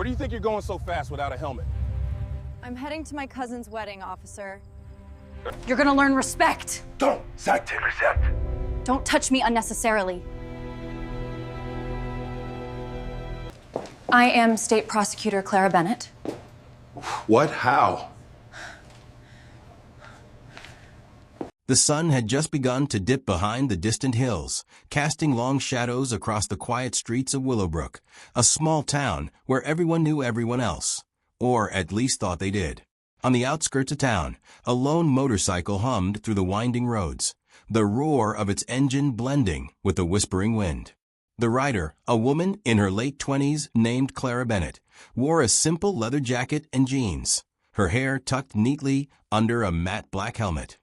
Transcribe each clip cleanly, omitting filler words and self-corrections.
Where do you think you're going so fast without a helmet? I'm heading to my cousin's wedding, officer. You're gonna learn respect. Don't! Zach, intercept! Don't touch me unnecessarily. I am State Prosecutor Clara Bennett. What? How? The sun had just begun to dip behind the distant hills, casting long shadows across the quiet streets of Willowbrook, a small town where everyone knew everyone else, or at least thought they did. On the outskirts of town, a lone motorcycle hummed through the winding roads, the roar of its engine blending with the whispering wind. The rider, a woman in her late 20s named Clara Bennett, wore a simple leather jacket and jeans, her hair tucked neatly under a matte black helmet.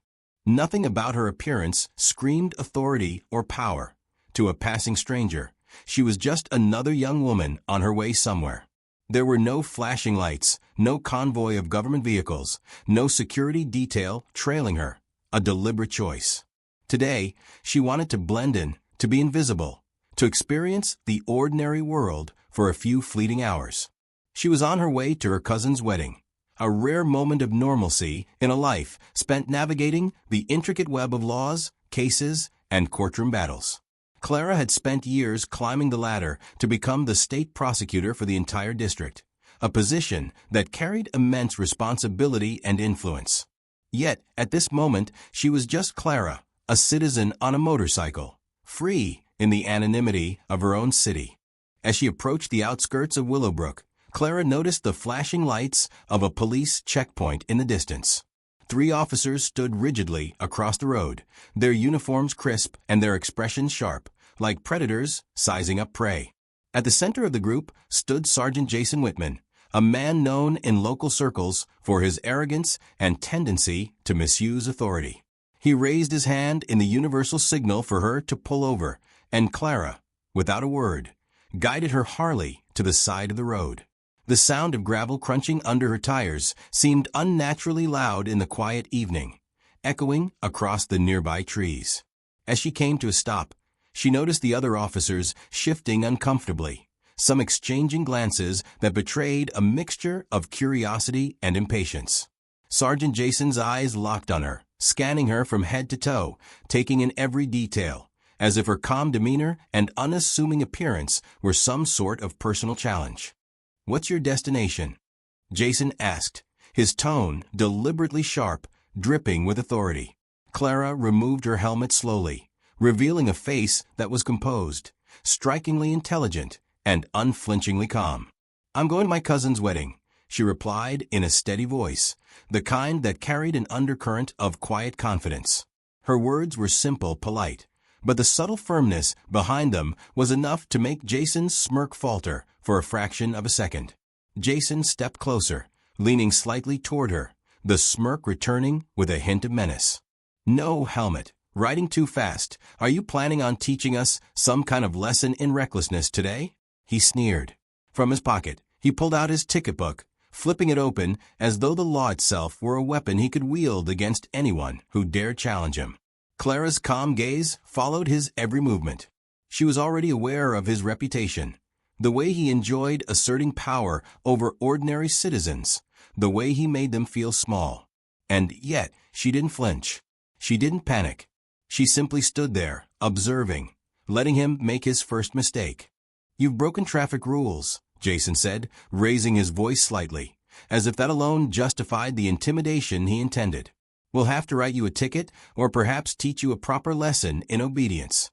Nothing about her appearance screamed authority or power. To a passing stranger, she was just another young woman on her way somewhere. There were no flashing lights, no convoy of government vehicles, no security detail trailing her. A deliberate choice. Today, she wanted to blend in, to be invisible, to experience the ordinary world for a few fleeting hours. She was on her way to her cousin's wedding, a rare moment of normalcy in a life spent navigating the intricate web of laws, cases, and courtroom battles. Clara had spent years climbing the ladder to become the state prosecutor for the entire district, a position that carried immense responsibility and influence. Yet, at this moment, she was just Clara, a citizen on a motorcycle, free in the anonymity of her own city. As she approached the outskirts of Willowbrook, Clara noticed the flashing lights of a police checkpoint in the distance. 3 officers stood rigidly across the road, their uniforms crisp and their expressions sharp, like predators sizing up prey. At the center of the group stood Sergeant Jason Whitman, a man known in local circles for his arrogance and tendency to misuse authority. He raised his hand in the universal signal for her to pull over, and Clara, without a word, guided her Harley to the side of the road. The sound of gravel crunching under her tires seemed unnaturally loud in the quiet evening, echoing across the nearby trees. As she came to a stop, she noticed the other officers shifting uncomfortably, some exchanging glances that betrayed a mixture of curiosity and impatience. Sergeant Jason's eyes locked on her, scanning her from head to toe, taking in every detail, as if her calm demeanor and unassuming appearance were some sort of personal challenge. "What's your destination?" Jason asked, his tone deliberately sharp, dripping with authority. Clara removed her helmet slowly, revealing a face that was composed, strikingly intelligent, and unflinchingly calm. "I'm going to my cousin's wedding," she replied in a steady voice, the kind that carried an undercurrent of quiet confidence. Her words were simple, polite, but the subtle firmness behind them was enough to make Jason's smirk falter for a fraction of a second. Jason stepped closer, leaning slightly toward her, the smirk returning with a hint of menace. "No helmet. Riding too fast. Are you planning on teaching us some kind of lesson in recklessness today?" He sneered. From his pocket, he pulled out his ticket book, flipping it open as though the law itself were a weapon he could wield against anyone who dared challenge him. Clara's calm gaze followed his every movement. She was already aware of his reputation, the way he enjoyed asserting power over ordinary citizens, the way he made them feel small. And yet, she didn't flinch. She didn't panic. She simply stood there, observing, letting him make his first mistake. "You've broken traffic rules," Jason said, raising his voice slightly, as if that alone justified the intimidation he intended. "We'll have to write you a ticket or perhaps teach you a proper lesson in obedience."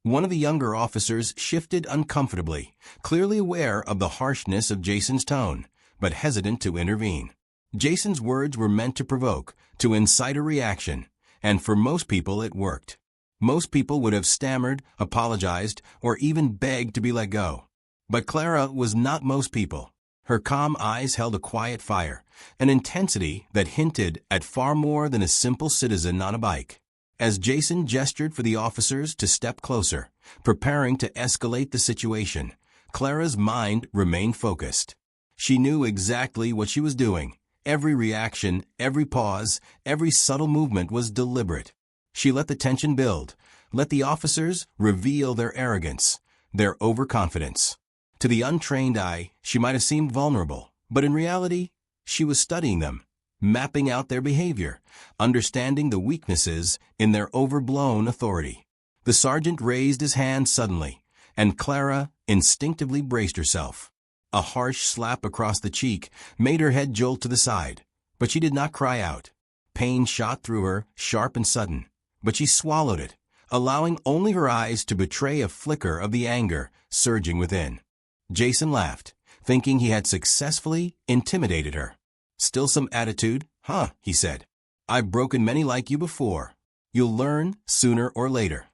One of the younger officers shifted uncomfortably, clearly aware of the harshness of Jason's tone, but hesitant to intervene. Jason's words were meant to provoke, to incite a reaction, and for most people it worked. Most people would have stammered, apologized, or even begged to be let go. But Clara was not most people. Her calm eyes held a quiet fire, an intensity that hinted at far more than a simple citizen on a bike. As Jason gestured for the officers to step closer, preparing to escalate the situation, Clara's mind remained focused. She knew exactly what she was doing. Every reaction, every pause, every subtle movement was deliberate. She let the tension build, let the officers reveal their arrogance, their overconfidence. To the untrained eye, she might have seemed vulnerable, but in reality, she was studying them, mapping out their behavior, understanding the weaknesses in their overblown authority. The sergeant raised his hand suddenly, and Clara instinctively braced herself. A harsh slap across the cheek made her head jolt to the side, but she did not cry out. Pain shot through her, sharp and sudden, but she swallowed it, allowing only her eyes to betray a flicker of the anger surging within. Jason laughed, thinking he had successfully intimidated her. "Still some attitude, huh?" he said. "I've broken many like you before. You'll learn sooner or later."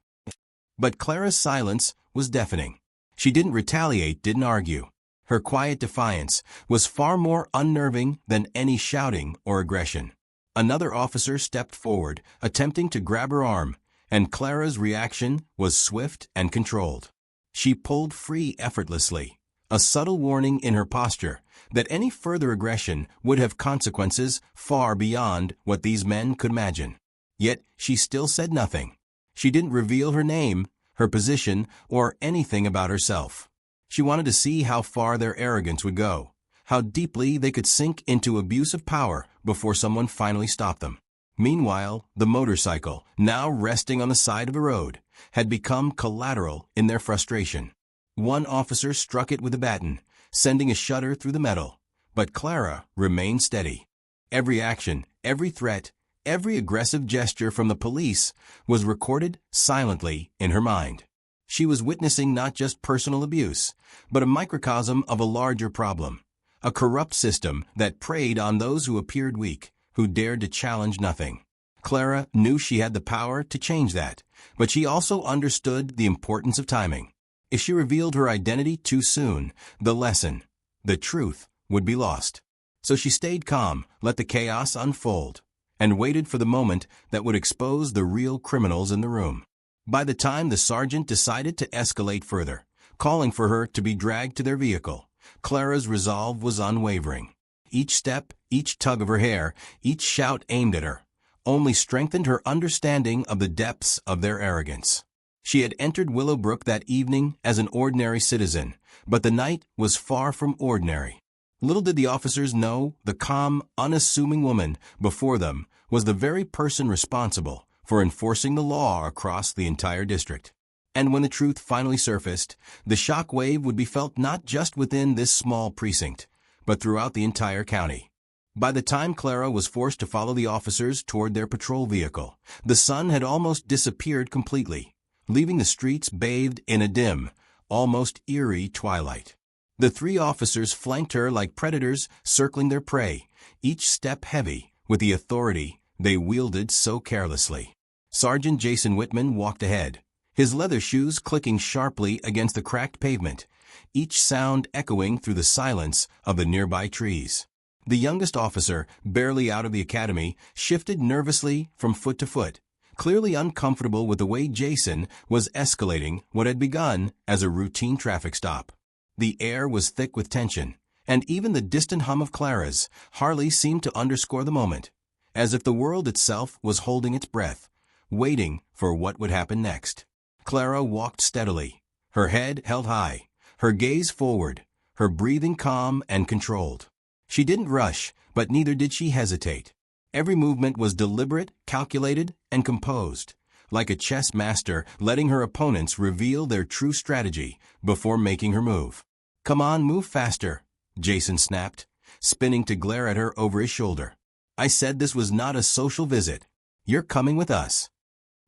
But Clara's silence was deafening. She didn't retaliate, didn't argue. Her quiet defiance was far more unnerving than any shouting or aggression. Another officer stepped forward, attempting to grab her arm, and Clara's reaction was swift and controlled. She pulled free effortlessly, a subtle warning in her posture that any further aggression would have consequences far beyond what these men could imagine. Yet she still said nothing. She didn't reveal her name, her position, or anything about herself. She wanted to see how far their arrogance would go, how deeply they could sink into abuse of power before someone finally stopped them. Meanwhile, the motorcycle, now resting on the side of the road, had become collateral in their frustration. One officer struck it with a baton, sending a shudder through the metal, but Clara remained steady. Every action, every threat, every aggressive gesture from the police was recorded silently in her mind. She was witnessing not just personal abuse, but a microcosm of a larger problem, a corrupt system that preyed on those who appeared weak, who dared to challenge nothing. Clara knew she had the power to change that, but she also understood the importance of timing. If she revealed her identity too soon, the lesson, the truth, would be lost. So she stayed calm, let the chaos unfold, and waited for the moment that would expose the real criminals in the room. By the time the sergeant decided to escalate further, calling for her to be dragged to their vehicle, Clara's resolve was unwavering. Each step, each tug of her hair, each shout aimed at her, only strengthened her understanding of the depths of their arrogance. She had entered Willowbrook that evening as an ordinary citizen, but the night was far from ordinary. Little did the officers know the calm, unassuming woman before them was the very person responsible for enforcing the law across the entire district. And when the truth finally surfaced, the shock wave would be felt not just within this small precinct, but throughout the entire county. By the time Clara was forced to follow the officers toward their patrol vehicle, the sun had almost disappeared completely, leaving the streets bathed in a dim, almost eerie twilight. The three officers flanked her like predators circling their prey, each step heavy with the authority they wielded so carelessly. Sergeant Jason Whitman walked ahead, his leather shoes clicking sharply against the cracked pavement, each sound echoing through the silence of the nearby trees. The youngest officer, barely out of the academy, shifted nervously from foot to foot, clearly uncomfortable with the way Jason was escalating what had begun as a routine traffic stop. The air was thick with tension, and even the distant hum of Clara's hardly seemed to underscore the moment, as if the world itself was holding its breath, waiting for what would happen next. Clara walked steadily, her head held high, her gaze forward, her breathing calm and controlled. She didn't rush, but neither did she hesitate. Every movement was deliberate, calculated, and composed, like a chess master letting her opponents reveal their true strategy before making her move. "Come on, move faster," Jason snapped, spinning to glare at her over his shoulder. "I said this was not a social visit. You're coming with us."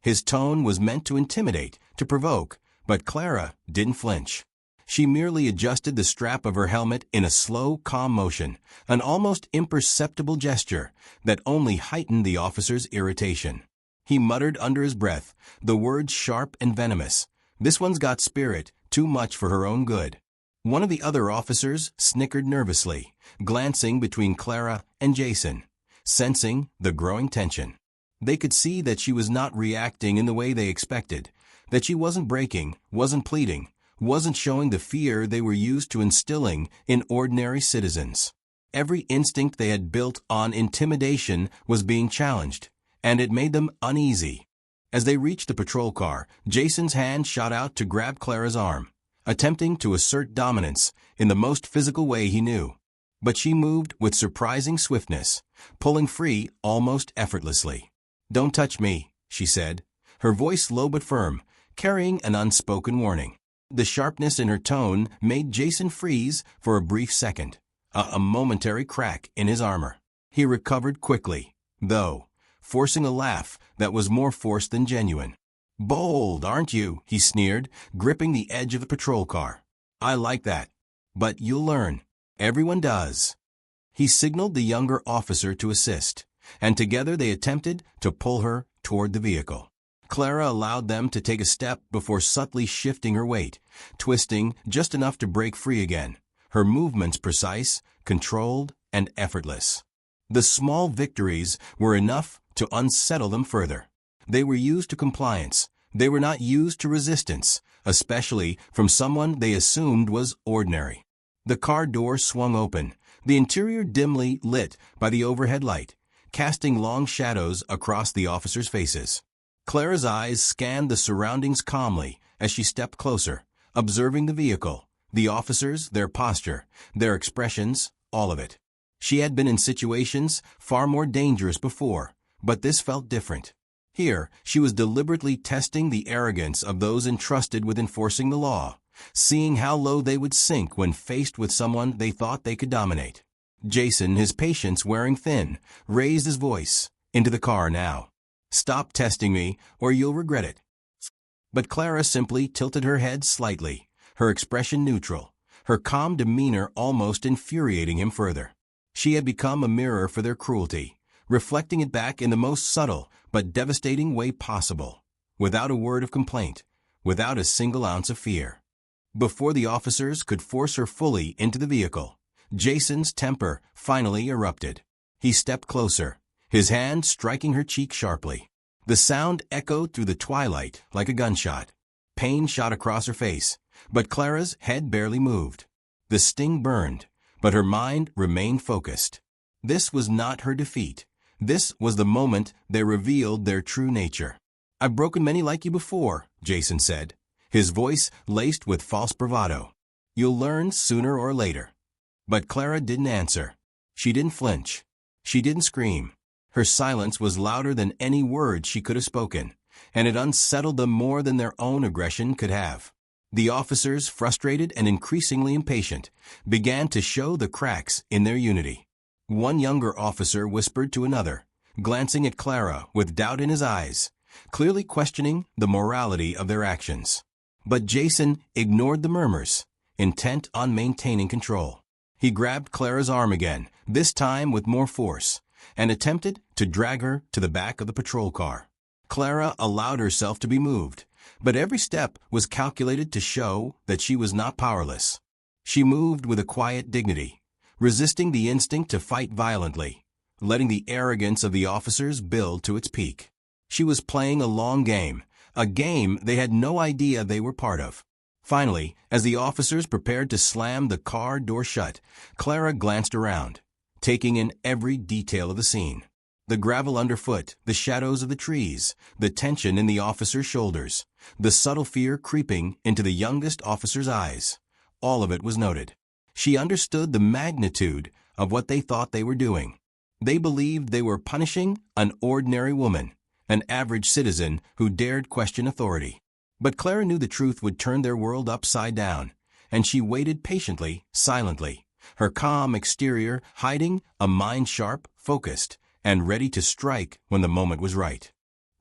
His tone was meant to intimidate, to provoke, but Clara didn't flinch. She merely adjusted the strap of her helmet in a slow, calm motion, an almost imperceptible gesture that only heightened the officer's irritation. He muttered under his breath, the words sharp and venomous. "This one's got spirit, too much for her own good." One of the other officers snickered nervously, glancing between Clara and Jason, sensing the growing tension. They could see that she was not reacting in the way they expected, that she wasn't breaking, wasn't pleading, wasn't showing the fear they were used to instilling in ordinary citizens. Every instinct they had built on intimidation was being challenged, and it made them uneasy. As they reached the patrol car, Jason's hand shot out to grab Clara's arm, attempting to assert dominance in the most physical way he knew. But she moved with surprising swiftness, pulling free almost effortlessly. "Don't touch me," she said, her voice low but firm, carrying an unspoken warning. The sharpness in her tone made Jason freeze for a brief second, a momentary crack in his armor. He recovered quickly, though, forcing a laugh that was more forced than genuine. "Bold, aren't you?" he sneered, gripping the edge of the patrol car. "I like that. But you'll learn. Everyone does." He signaled the younger officer to assist, and together they attempted to pull her toward the vehicle. Clara allowed them to take a step before subtly shifting her weight, twisting just enough to break free again, her movements precise, controlled, and effortless. The small victories were enough to unsettle them further. They were used to compliance. They were not used to resistance, especially from someone they assumed was ordinary. The car door swung open, the interior dimly lit by the overhead light, casting long shadows across the officers' faces. Clara's eyes scanned the surroundings calmly as she stepped closer, observing the vehicle, the officers, their posture, their expressions, all of it. She had been in situations far more dangerous before, but this felt different. Here, she was deliberately testing the arrogance of those entrusted with enforcing the law, seeing how low they would sink when faced with someone they thought they could dominate. Jason, his patience wearing thin, raised his voice. "Into the car now. Stop testing me, or you'll regret it." But Clara simply tilted her head slightly, her expression neutral, her calm demeanor almost infuriating him further. She had become a mirror for their cruelty, reflecting it back in the most subtle but devastating way possible, without a word of complaint, without a single ounce of fear. Before the officers could force her fully into the vehicle, Jason's temper finally erupted. He stepped closer, his hand striking her cheek sharply. The sound echoed through the twilight like a gunshot. Pain shot across her face, but Clara's head barely moved. The sting burned, but her mind remained focused. This was not her defeat. This was the moment they revealed their true nature. "I've broken many like you before," Jason said, his voice laced with false bravado. "You'll learn sooner or later." But Clara didn't answer. She didn't flinch. She didn't scream. Her silence was louder than any words she could have spoken, and it unsettled them more than their own aggression could have. The officers, frustrated and increasingly impatient, began to show the cracks in their unity. One younger officer whispered to another, glancing at Clara with doubt in his eyes, clearly questioning the morality of their actions. But Jason ignored the murmurs, intent on maintaining control. He grabbed Clara's arm again, this time with more force, and attempted to drag her to the back of the patrol car. Clara allowed herself to be moved, but every step was calculated to show that she was not powerless. She moved with a quiet dignity, resisting the instinct to fight violently, letting the arrogance of the officers build to its peak. She was playing a long game, a game they had no idea they were part of. Finally, as the officers prepared to slam the car door shut, Clara glanced around, taking in every detail of the scene. The gravel underfoot, the shadows of the trees, the tension in the officer's shoulders, the subtle fear creeping into the youngest officer's eyes. All of it was noted. She understood the magnitude of what they thought they were doing. They believed they were punishing an ordinary woman, an average citizen who dared question authority. But Clara knew the truth would turn their world upside down, and she waited patiently, silently, her calm exterior hiding a mind sharp, focused, and ready to strike when the moment was right.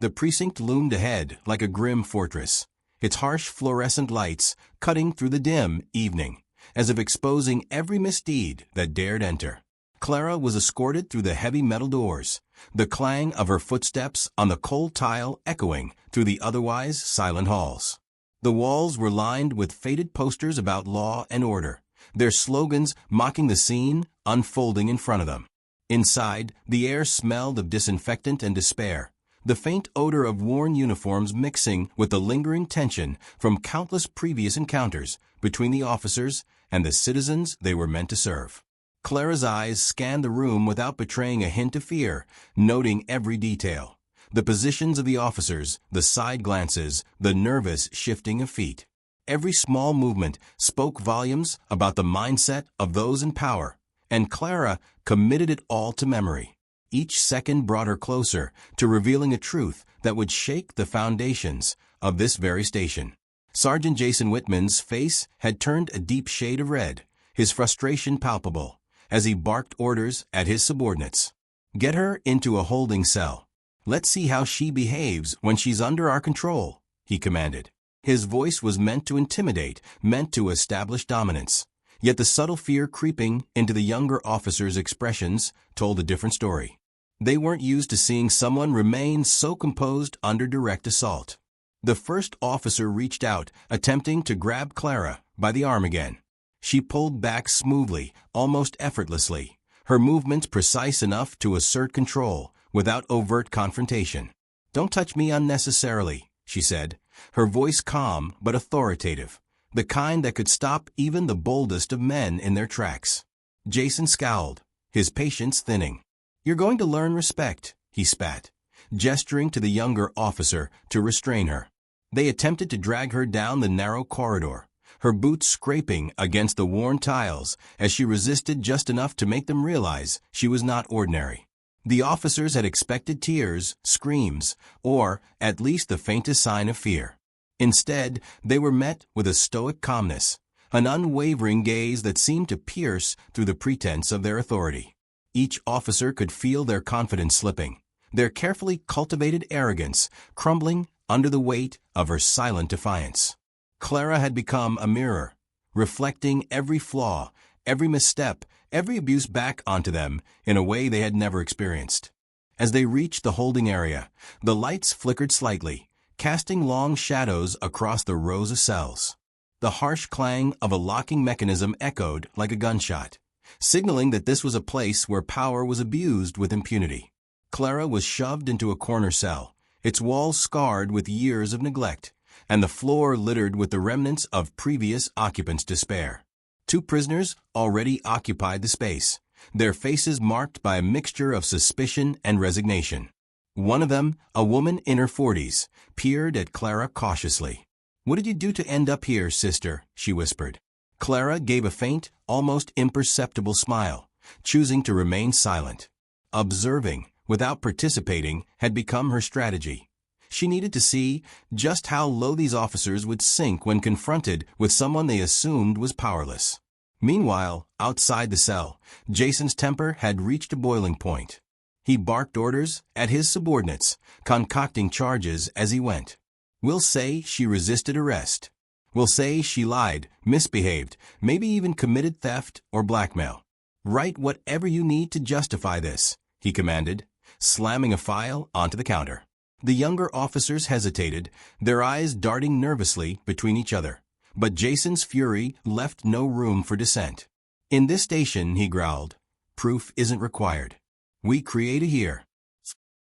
The precinct loomed ahead like a grim fortress, its harsh fluorescent lights cutting through the dim evening, as if exposing every misdeed that dared enter. Clara was escorted through the heavy metal doors, the clang of her footsteps on the cold tile echoing through the otherwise silent halls. The walls were lined with faded posters about law and order, their slogans mocking the scene unfolding in front of them. Inside, the air smelled of disinfectant and despair, the faint odor of worn uniforms mixing with the lingering tension from countless previous encounters between the officers and the citizens they were meant to serve. Clara's eyes scanned the room without betraying a hint of fear, noting every detail. The positions of the officers, the side glances, the nervous shifting of feet. Every small movement spoke volumes about the mindset of those in power, and Clara committed it all to memory. Each second brought her closer to revealing a truth that would shake the foundations of this very station. Sergeant Jason Whitman's face had turned a deep shade of red, his frustration palpable, as he barked orders at his subordinates. "Get her into a holding cell. Let's see how she behaves when she's under our control," he commanded. His voice was meant to intimidate, meant to establish dominance. Yet the subtle fear creeping into the younger officers' expressions told a different story. They weren't used to seeing someone remain so composed under direct assault. The first officer reached out, attempting to grab Clara by the arm again. She pulled back smoothly, almost effortlessly, her movements precise enough to assert control without overt confrontation. "Don't touch me unnecessarily," she said, her voice calm but authoritative, the kind that could stop even the boldest of men in their tracks. Jason scowled, his patience thinning. "You're going to learn respect," he spat, gesturing to the younger officer to restrain her. They attempted to drag her down the narrow corridor, her boots scraping against the worn tiles as she resisted just enough to make them realize she was not ordinary. The officers had expected tears, screams, or at least the faintest sign of fear. Instead, they were met with a stoic calmness, an unwavering gaze that seemed to pierce through the pretense of their authority. Each officer could feel their confidence slipping, their carefully cultivated arrogance crumbling under the weight of her silent defiance. Clara had become a mirror, reflecting every flaw, every misstep, every abuse back onto them in a way they had never experienced. As they reached the holding area, the lights flickered slightly, casting long shadows across the rows of cells. The harsh clang of a locking mechanism echoed like a gunshot, signaling that this was a place where power was abused with impunity. Clara was shoved into a corner cell, its walls scarred with years of neglect, and the floor littered with the remnants of previous occupants' despair. Two prisoners already occupied the space, their faces marked by a mixture of suspicion and resignation. One of them, a woman in her 40s, peered at Clara cautiously. "What did you do to end up here, sister?" she whispered. Clara gave a faint, almost imperceptible smile, choosing to remain silent. Observing, without participating, had become her strategy. She needed to see just how low these officers would sink when confronted with someone they assumed was powerless. Meanwhile, outside the cell, Jason's temper had reached a boiling point. He barked orders at his subordinates, concocting charges as he went. "We'll say she resisted arrest. We'll say she lied, misbehaved, maybe even committed theft or blackmail. Write whatever you need to justify this," he commanded, slamming a file onto the counter. The younger officers hesitated, their eyes darting nervously between each other. But Jason's fury left no room for dissent. "In this station," he growled, "proof isn't required. We create it here."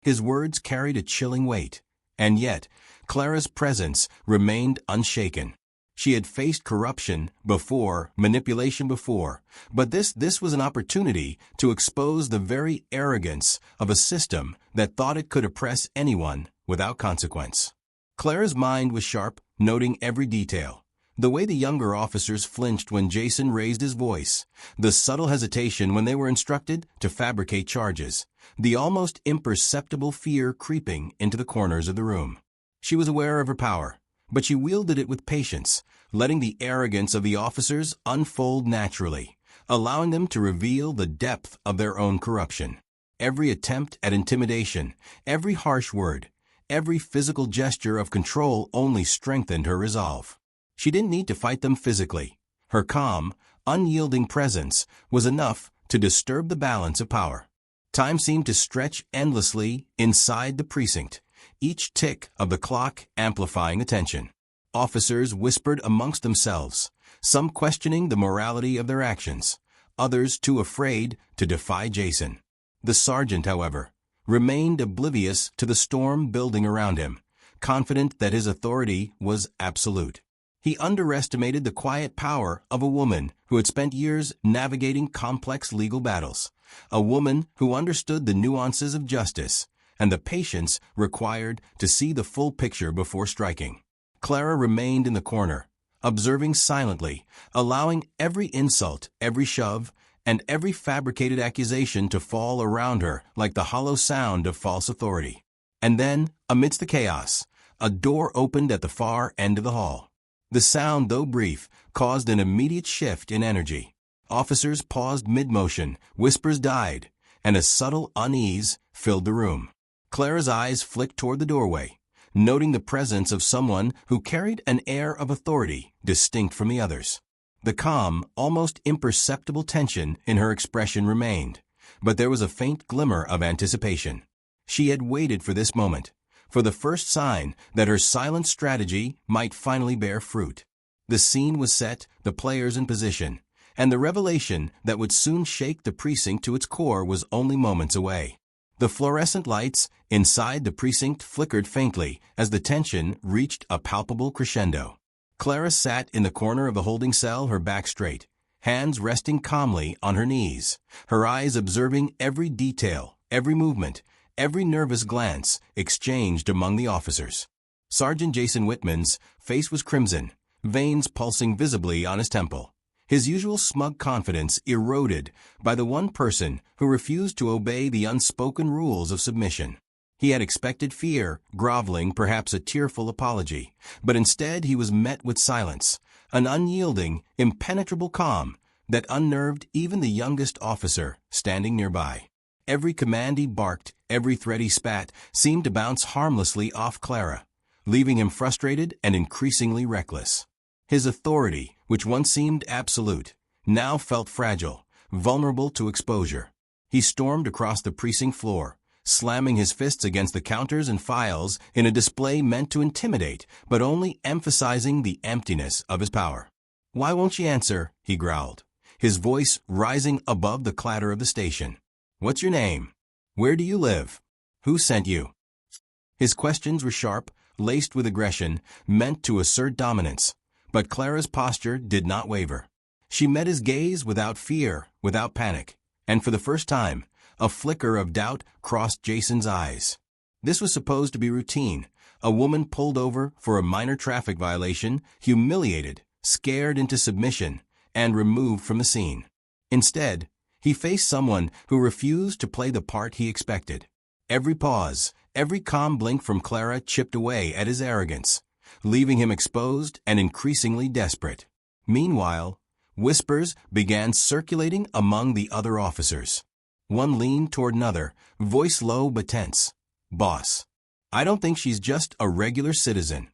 His words carried a chilling weight, and yet Clara's presence remained unshaken. She had faced corruption before, manipulation before, but this was an opportunity to expose the very arrogance of a system that thought it could oppress anyone without consequence. Clara's mind was sharp, noting every detail. The way the younger officers flinched when Jason raised his voice, the subtle hesitation when they were instructed to fabricate charges, the almost imperceptible fear creeping into the corners of the room. She was aware of her power, but she wielded it with patience, letting the arrogance of the officers unfold naturally, allowing them to reveal the depth of their own corruption. Every attempt at intimidation, every harsh word, every physical gesture of control only strengthened her resolve. She didn't need to fight them physically. Her calm, unyielding presence was enough to disturb the balance of power. Time seemed to stretch endlessly inside the precinct, each tick of the clock amplifying the tension. Officers whispered amongst themselves, some questioning the morality of their actions, others too afraid to defy Jason. The sergeant, however, remained oblivious to the storm building around him, confident that his authority was absolute. He underestimated the quiet power of a woman who had spent years navigating complex legal battles, a woman who understood the nuances of justice and the patience required to see the full picture before striking. Clara remained in the corner, observing silently, allowing every insult, every shove, and every fabricated accusation to fall around her like the hollow sound of false authority. And then, amidst the chaos, a door opened at the far end of the hall. The sound, though brief, caused an immediate shift in energy. Officers paused mid-motion, whispers died, and a subtle unease filled the room. Clara's eyes flicked toward the doorway, noting the presence of someone who carried an air of authority distinct from the others. The calm, almost imperceptible tension in her expression remained, but there was a faint glimmer of anticipation. She had waited for this moment, for the first sign that her silent strategy might finally bear fruit. The scene was set, the players in position, and the revelation that would soon shake the precinct to its core was only moments away. The fluorescent lights inside the precinct flickered faintly as the tension reached a palpable crescendo. Clara sat in the corner of the holding cell, her back straight, hands resting calmly on her knees, her eyes observing every detail, every movement, every nervous glance exchanged among the officers. Sergeant Jason Whitman's face was crimson, veins pulsing visibly on his temple. His usual smug confidence eroded by the one person who refused to obey the unspoken rules of submission. He had expected fear, groveling, perhaps a tearful apology, but instead he was met with silence, an unyielding, impenetrable calm that unnerved even the youngest officer standing nearby. Every command he barked, every threat he spat, seemed to bounce harmlessly off Clara, leaving him frustrated and increasingly reckless. His authority, which once seemed absolute, now felt fragile, vulnerable to exposure. He stormed across the precinct floor, slamming his fists against the counters and files in a display meant to intimidate, but only emphasizing the emptiness of his power. "Why won't she answer?" he growled, his voice rising above the clatter of the station. "What's your name? Where do you live? Who sent you?" His questions were sharp, laced with aggression, meant to assert dominance, but Clara's posture did not waver. She met his gaze without fear, without panic, and for the first time, a flicker of doubt crossed Jason's eyes. This was supposed to be routine, a woman pulled over for a minor traffic violation, humiliated, scared into submission, and removed from the scene. Instead, he faced someone who refused to play the part he expected. Every pause, every calm blink from Clara chipped away at his arrogance, leaving him exposed and increasingly desperate. Meanwhile, whispers began circulating among the other officers. One leaned toward another, voice low but tense. "Boss, I don't think she's just a regular citizen."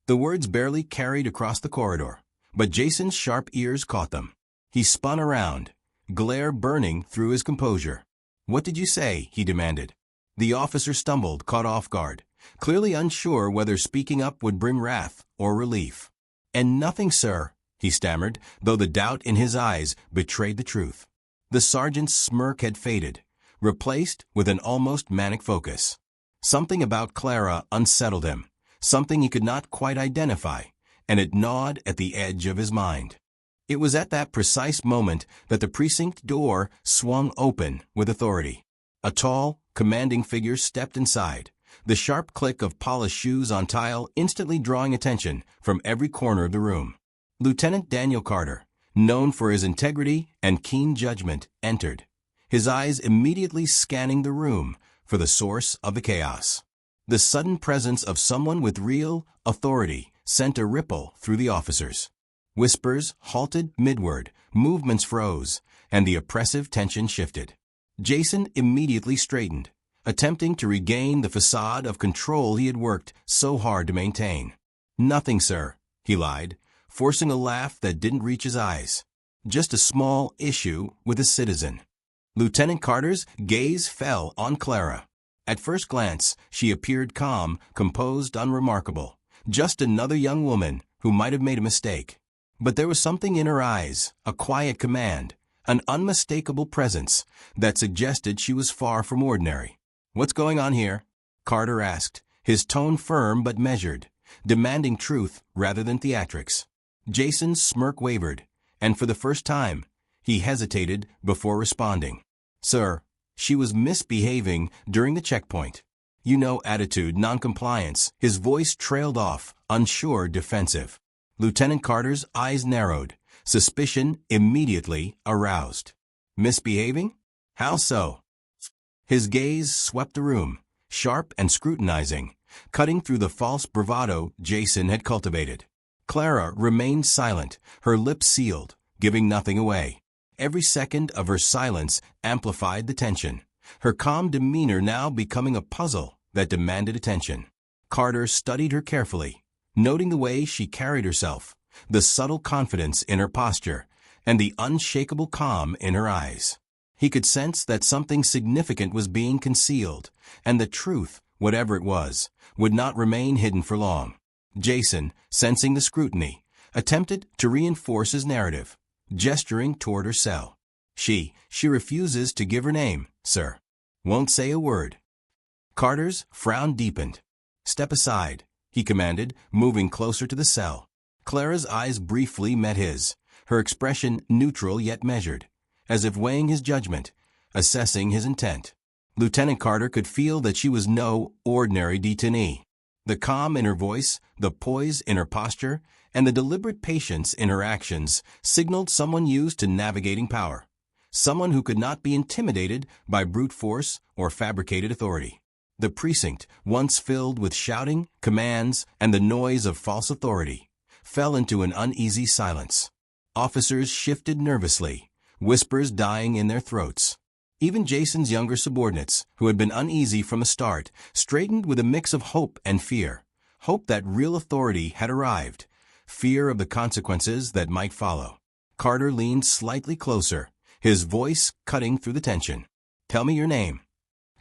The words barely carried across the corridor, but Jason's sharp ears caught them. He spun around, glare burning through his composure. "What did you say?" he demanded. The officer stumbled, caught off guard, clearly unsure whether speaking up would bring wrath or relief. "And nothing, sir," he stammered, though the doubt in his eyes betrayed the truth. The sergeant's smirk had faded, replaced with an almost manic focus. Something about Clara unsettled him, something he could not quite identify, and it gnawed at the edge of his mind. It was at that precise moment that the precinct door swung open with authority. A tall, commanding figure stepped inside, the sharp click of polished shoes on tile instantly drawing attention from every corner of the room. Lieutenant Daniel Carter, known for his integrity and keen judgment, entered, his eyes immediately scanning the room for the source of the chaos. The sudden presence of someone with real authority sent a ripple through the officers. Whispers halted midward, movements froze, and the oppressive tension shifted. Jason immediately straightened, attempting to regain the facade of control he had worked so hard to maintain. "Nothing, sir," he lied, forcing a laugh that didn't reach his eyes. "Just a small issue with a citizen." Lieutenant Carter's gaze fell on Clara. At first glance, she appeared calm, composed, unremarkable. Just another young woman who might have made a mistake. But there was something in her eyes, a quiet command, an unmistakable presence that suggested she was far from ordinary. "What's going on here?" Carter asked, his tone firm but measured, demanding truth rather than theatrics. Jason's smirk wavered, and for the first time, he hesitated before responding. "Sir, she was misbehaving during the checkpoint." "You know, attitude, noncompliance." His voice trailed off, unsure, defensive. Lieutenant Carter's eyes narrowed, suspicion immediately aroused. Misbehaving? How so? His gaze swept the room, sharp and scrutinizing, cutting through the false bravado Jason had cultivated. Clara remained silent, her lips sealed, giving nothing away. Every second of her silence amplified the tension, her calm demeanor now becoming a puzzle that demanded attention. Carter studied her carefully, noting the way she carried herself, the subtle confidence in her posture, and the unshakable calm in her eyes. He could sense that something significant was being concealed, and the truth, whatever it was, would not remain hidden for long. Jason, sensing the scrutiny, attempted to reinforce his narrative, gesturing toward her cell. She refuses to give her name, sir. Won't say a word. Carter's frown deepened. Step aside, he commanded, moving closer to the cell. Clara's eyes briefly met his, her expression neutral yet measured, as if weighing his judgment, assessing his intent. Lieutenant Carter could feel that she was no ordinary detainee. The calm in her voice, the poise in her posture, and the deliberate patience in her actions signaled someone used to navigating power, someone who could not be intimidated by brute force or fabricated authority. The precinct, once filled with shouting, commands, and the noise of false authority, fell into an uneasy silence. Officers shifted nervously, whispers dying in their throats. Even Jason's younger subordinates, who had been uneasy from the start, straightened with a mix of hope and fear. Hope that real authority had arrived, fear of the consequences that might follow. Carter leaned slightly closer, his voice cutting through the tension. Tell me your name.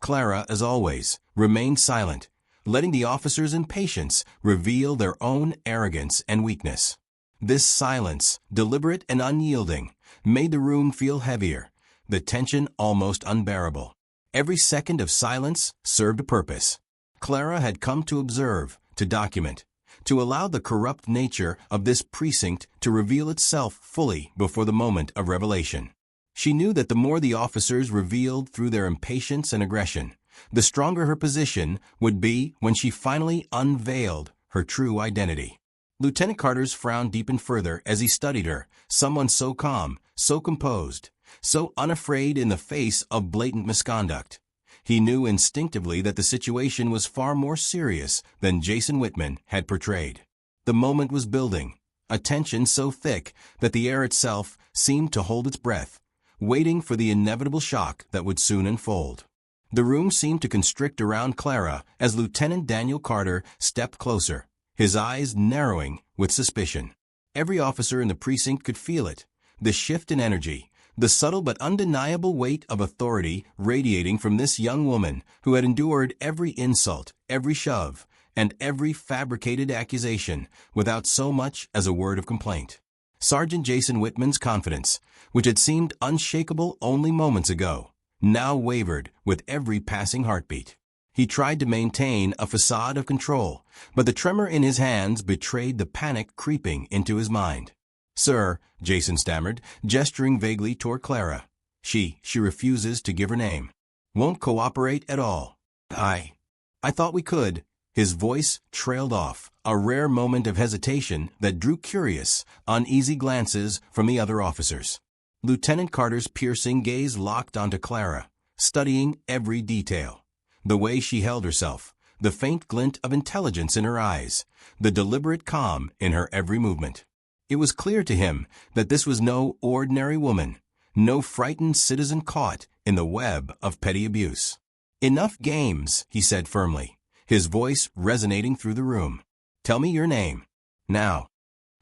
Clara, as always, remained silent, letting the officers' impatience reveal their own arrogance and weakness. This silence, deliberate and unyielding, made the room feel heavier, the tension almost unbearable. Every second of silence served a purpose. Clara had come to observe, to document, to allow the corrupt nature of this precinct to reveal itself fully before the moment of revelation. She knew that the more the officers revealed through their impatience and aggression, the stronger her position would be when she finally unveiled her true identity. Lieutenant Carter's frown deepened further as he studied her, someone so calm, so composed, so unafraid in the face of blatant misconduct. He knew instinctively that the situation was far more serious than Jason Whitman had portrayed. The moment was building, a tension so thick that the air itself seemed to hold its breath, waiting for the inevitable shock that would soon unfold. The room seemed to constrict around Clara as Lieutenant Daniel Carter stepped closer, his eyes narrowing with suspicion. Every officer in the precinct could feel it, the shift in energy, the subtle but undeniable weight of authority radiating from this young woman who had endured every insult, every shove, and every fabricated accusation without so much as a word of complaint. Sergeant Jason Whitman's confidence, which had seemed unshakable only moments ago, now wavered with every passing heartbeat. He tried to maintain a facade of control, but the tremor in his hands betrayed the panic creeping into his mind. Sir, Jason stammered, gesturing vaguely toward Clara. She refuses to give her name. Won't cooperate at all. I thought we could. His voice trailed off, a rare moment of hesitation that drew curious, uneasy glances from the other officers. Lieutenant Carter's piercing gaze locked onto Clara, studying every detail. The way she held herself, the faint glint of intelligence in her eyes, the deliberate calm in her every movement. It was clear to him that this was no ordinary woman, no frightened citizen caught in the web of petty abuse. Enough games, he said firmly, his voice resonating through the room. Tell me your name. Now.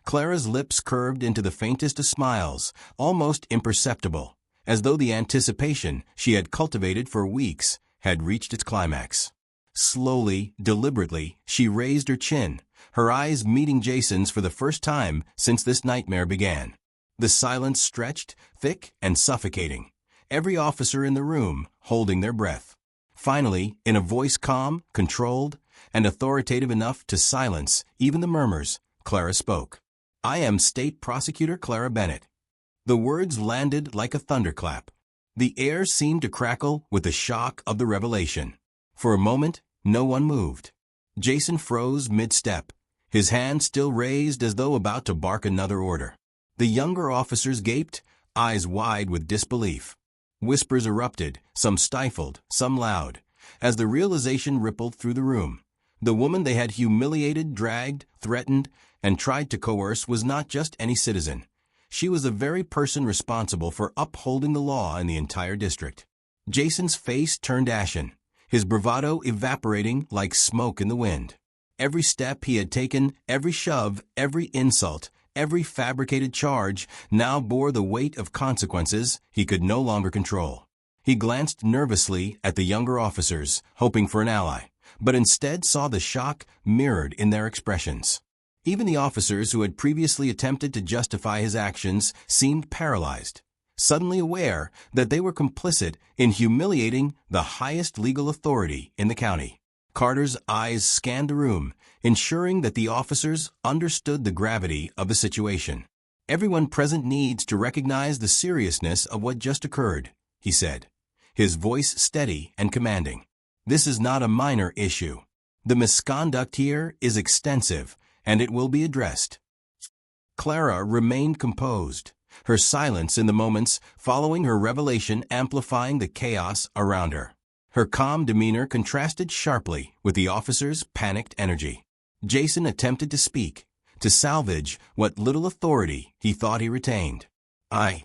Clara's lips curved into the faintest of smiles, almost imperceptible, as though the anticipation she had cultivated for weeks had reached its climax. Slowly, deliberately, she raised her chin, her eyes meeting Jason's for the first time since this nightmare began. The silence stretched, thick and suffocating, every officer in the room holding their breath. Finally, in a voice calm, controlled, and authoritative enough to silence even the murmurs, Clara spoke. I am State Prosecutor Clara Bennett. The words landed like a thunderclap. The air seemed to crackle with the shock of the revelation. For a moment, no one moved. Jason froze mid-step, his hand still raised as though about to bark another order. The younger officers gaped, eyes wide with disbelief. Whispers erupted, some stifled, some loud, as the realization rippled through the room. The woman they had humiliated, dragged, threatened, and tried to coerce was not just any citizen. She was the very person responsible for upholding the law in the entire district. Jason's face turned ashen, his bravado evaporating like smoke in the wind. Every step he had taken, every shove, every insult, every fabricated charge now bore the weight of consequences he could no longer control. He glanced nervously at the younger officers, hoping for an ally, but instead saw the shock mirrored in their expressions. Even the officers who had previously attempted to justify his actions seemed paralyzed, suddenly aware that they were complicit in humiliating the highest legal authority in the county. Carter's eyes scanned the room, ensuring that the officers understood the gravity of the situation. "Everyone present needs to recognize the seriousness of what just occurred," he said, his voice steady and commanding. "This is not a minor issue. The misconduct here is extensive, and it will be addressed." Clara remained composed, her silence in the moments following her revelation amplifying the chaos around her. Her calm demeanor contrasted sharply with the officer's panicked energy. Jason attempted to speak, to salvage what little authority he thought he retained. I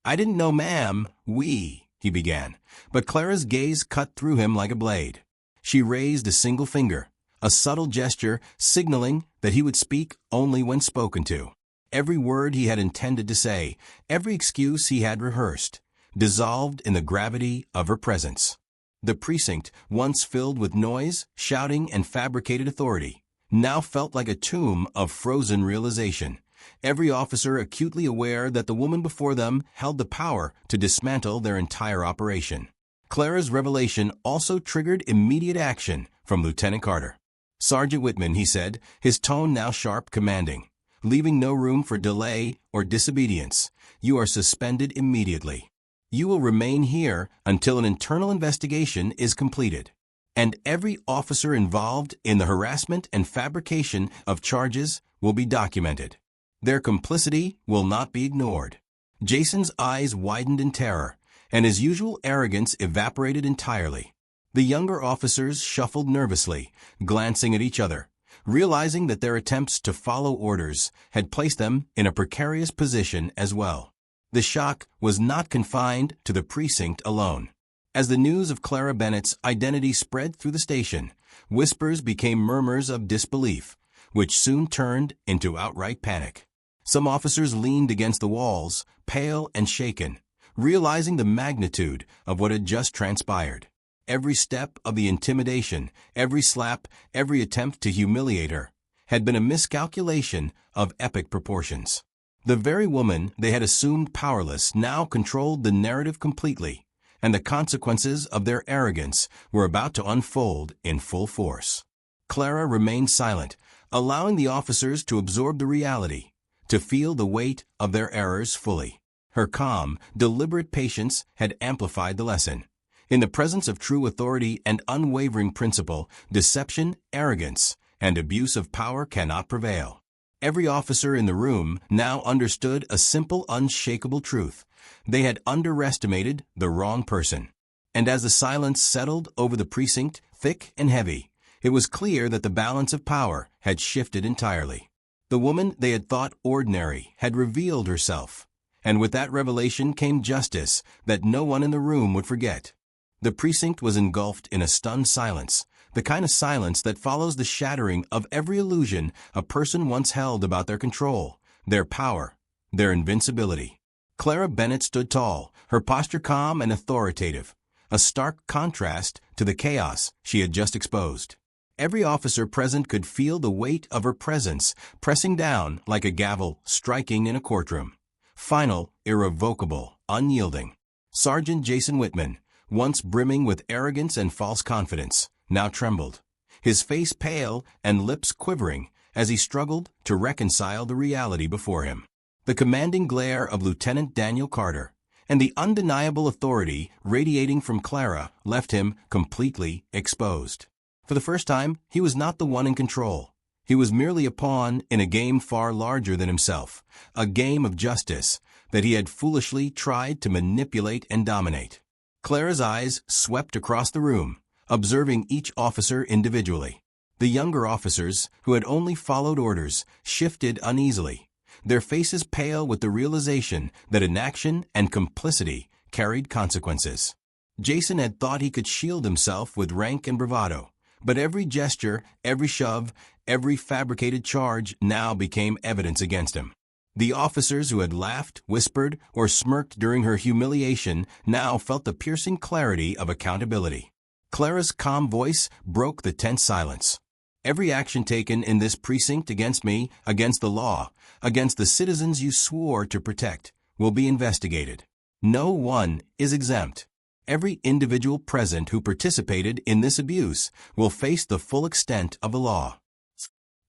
didn't know, ma'am, he began, but Clara's gaze cut through him like a blade. She raised a single finger, a subtle gesture signaling that he would speak only when spoken to. Every word he had intended to say, every excuse he had rehearsed, dissolved in the gravity of her presence. The precinct, once filled with noise, shouting, and fabricated authority, now felt like a tomb of frozen realization. Every officer acutely aware that the woman before them held the power to dismantle their entire operation. Clara's revelation also triggered immediate action from Lieutenant Carter. "Sergeant Whitman," he said, his tone now sharp, commanding, leaving no room for delay or disobedience, "you are suspended immediately. You will remain here until an internal investigation is completed, and every officer involved in the harassment and fabrication of charges will be documented. Their complicity will not be ignored." Jason's eyes widened in terror, and his usual arrogance evaporated entirely. The younger officers shuffled nervously, glancing at each other, realizing that their attempts to follow orders had placed them in a precarious position as well. The shock was not confined to the precinct alone. As the news of Clara Bennett's identity spread through the station, whispers became murmurs of disbelief, which soon turned into outright panic. Some officers leaned against the walls, pale and shaken, realizing the magnitude of what had just transpired. Every step of the intimidation, every slap, every attempt to humiliate her, had been a miscalculation of epic proportions. The very woman they had assumed powerless now controlled the narrative completely, and the consequences of their arrogance were about to unfold in full force. Clara remained silent, allowing the officers to absorb the reality, to feel the weight of their errors fully. Her calm, deliberate patience had amplified the lesson. In the presence of true authority and unwavering principle, deception, arrogance, and abuse of power cannot prevail. Every officer in the room now understood a simple, unshakable truth. They had underestimated the wrong person. And as the silence settled over the precinct, thick and heavy, it was clear that the balance of power had shifted entirely. The woman they had thought ordinary had revealed herself, and with that revelation came justice that no one in the room would forget. The precinct was engulfed in a stunned silence, the kind of silence that follows the shattering of every illusion a person once held about their control, their power, their invincibility. Clara Bennett stood tall, her posture calm and authoritative, a stark contrast to the chaos she had just exposed. Every officer present could feel the weight of her presence pressing down like a gavel striking in a courtroom. Final, irrevocable, unyielding. Sergeant Jason Whitman, once brimming with arrogance and false confidence, now trembled, his face pale and lips quivering as he struggled to reconcile the reality before him. The commanding glare of Lieutenant Daniel Carter and the undeniable authority radiating from Clara left him completely exposed. For the first time, he was not the one in control. He was merely a pawn in a game far larger than himself, a game of justice that he had foolishly tried to manipulate and dominate. Clara's eyes swept across the room, observing each officer individually. The younger officers, who had only followed orders, shifted uneasily, their faces pale with the realization that inaction and complicity carried consequences. Jason had thought he could shield himself with rank and bravado, but every gesture, every shove, every fabricated charge now became evidence against him. The officers who had laughed, whispered, or smirked during her humiliation now felt the piercing clarity of accountability. Clara's calm voice broke the tense silence. Every action taken in this precinct against me, against the law, against the citizens you swore to protect, will be investigated. No one is exempt. Every individual present who participated in this abuse will face the full extent of the law.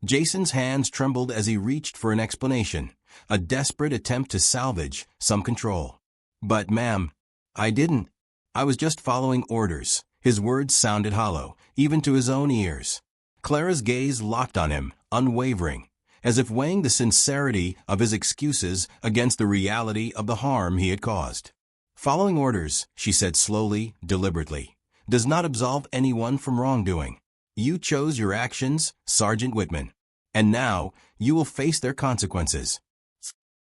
Jason's hands trembled as he reached for an explanation, a desperate attempt to salvage some control. "But, ma'am, I didn't. I was just following orders." His words sounded hollow, even to his own ears. Clara's gaze locked on him, unwavering, as if weighing the sincerity of his excuses against the reality of the harm he had caused. "Following orders," she said slowly, deliberately, "does not absolve anyone from wrongdoing. You chose your actions, Sergeant Whitman, and now you will face their consequences."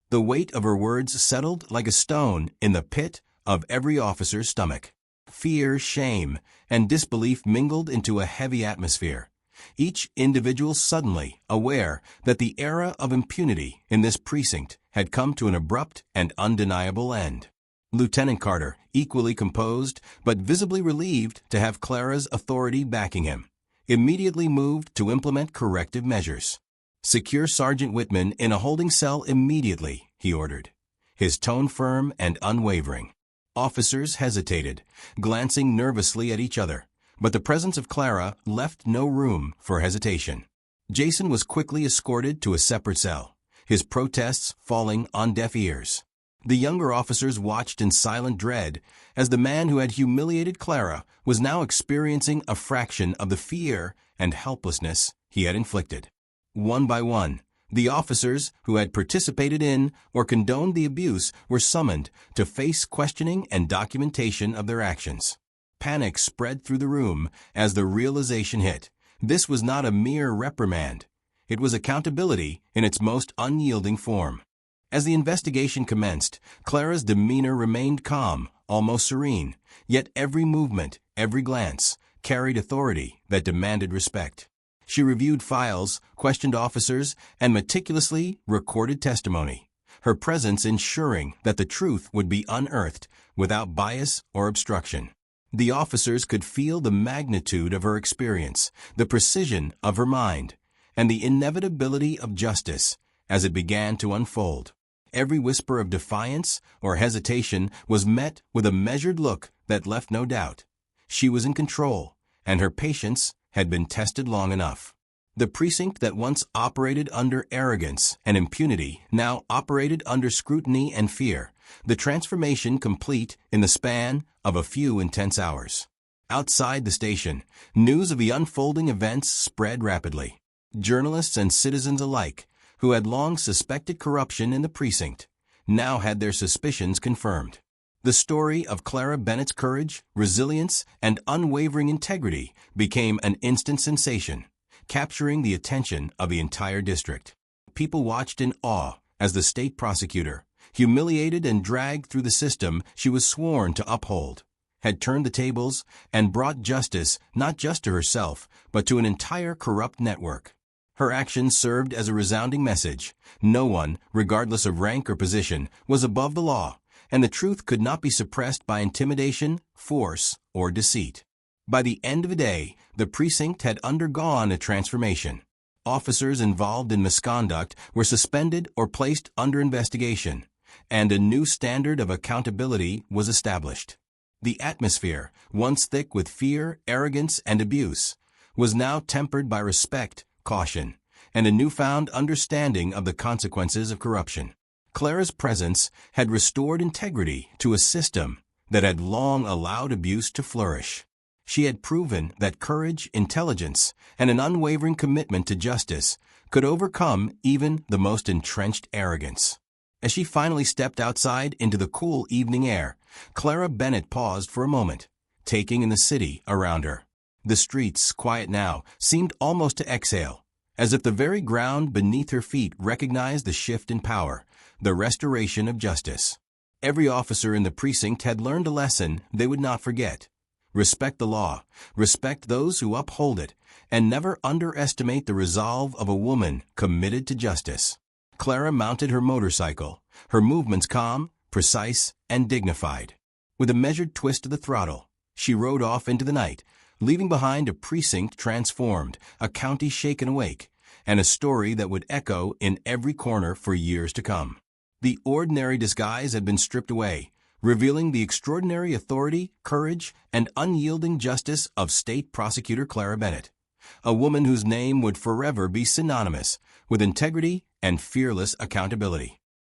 The weight of her words settled like a stone in the pit of every officer's stomach. Fear, shame, and disbelief mingled into a heavy atmosphere, each individual suddenly aware that the era of impunity in this precinct had come to an abrupt and undeniable end. Lieutenant Carter, equally composed but visibly relieved to have Clara's authority backing him, immediately moved to implement corrective measures. "Secure Sergeant Whitman in a holding cell immediately," he ordered, his tone firm and unwavering. Officers hesitated, glancing nervously at each other, but the presence of Clara left no room for hesitation. Jason was quickly escorted to a separate cell, his protests falling on deaf ears. The younger officers watched in silent dread as the man who had humiliated Clara was now experiencing a fraction of the fear and helplessness he had inflicted. One by one, the officers who had participated in or condoned the abuse were summoned to face questioning and documentation of their actions. Panic spread through the room as the realization hit. This was not a mere reprimand. It was accountability in its most unyielding form. As the investigation commenced, Clara's demeanor remained calm, almost serene, yet every movement, every glance, carried authority that demanded respect. She reviewed files, questioned officers, and meticulously recorded testimony, her presence ensuring that the truth would be unearthed without bias or obstruction. The officers could feel the magnitude of her experience, the precision of her mind, and the inevitability of justice as it began to unfold. Every whisper of defiance or hesitation was met with a measured look that left no doubt. She was in control, and her patience had been tested long enough. The precinct that once operated under arrogance and impunity now operated under scrutiny and fear, the transformation complete in the span of a few intense hours. Outside the station, news of the unfolding events spread rapidly. Journalists and citizens alike, who had long suspected corruption in the precinct, now had their suspicions confirmed. The story of Clara Bennett's courage, resilience, and unwavering integrity became an instant sensation, capturing the attention of the entire district. People watched in awe as the state prosecutor, humiliated and dragged through the system she was sworn to uphold, had turned the tables and brought justice not just to herself, but to an entire corrupt network. Her actions served as a resounding message. No one, regardless of rank or position, was above the law, and the truth could not be suppressed by intimidation, force, or deceit. By the end of the day, the precinct had undergone a transformation. Officers involved in misconduct were suspended or placed under investigation, and a new standard of accountability was established. The atmosphere, once thick with fear, arrogance, and abuse, was now tempered by respect, caution, and a newfound understanding of the consequences of corruption. Clara's presence had restored integrity to a system that had long allowed abuse to flourish. She had proven that courage, intelligence, and an unwavering commitment to justice could overcome even the most entrenched arrogance. As she finally stepped outside into the cool evening air, Clara Bennett paused for a moment, taking in the city around her. The streets, quiet now, seemed almost to exhale, as if the very ground beneath her feet recognized the shift in power, the restoration of justice. Every officer in the precinct had learned a lesson they would not forget. Respect the law, respect those who uphold it, and never underestimate the resolve of a woman committed to justice. Clara mounted her motorcycle, her movements calm, precise, and dignified. With a measured twist of the throttle, she rode off into the night, leaving behind a precinct transformed, a county shaken awake, and a story that would echo in every corner for years to come. The ordinary disguise had been stripped away, revealing the extraordinary authority, courage, and unyielding justice of State Prosecutor Clara Bennett, a woman whose name would forever be synonymous with integrity and fearless accountability.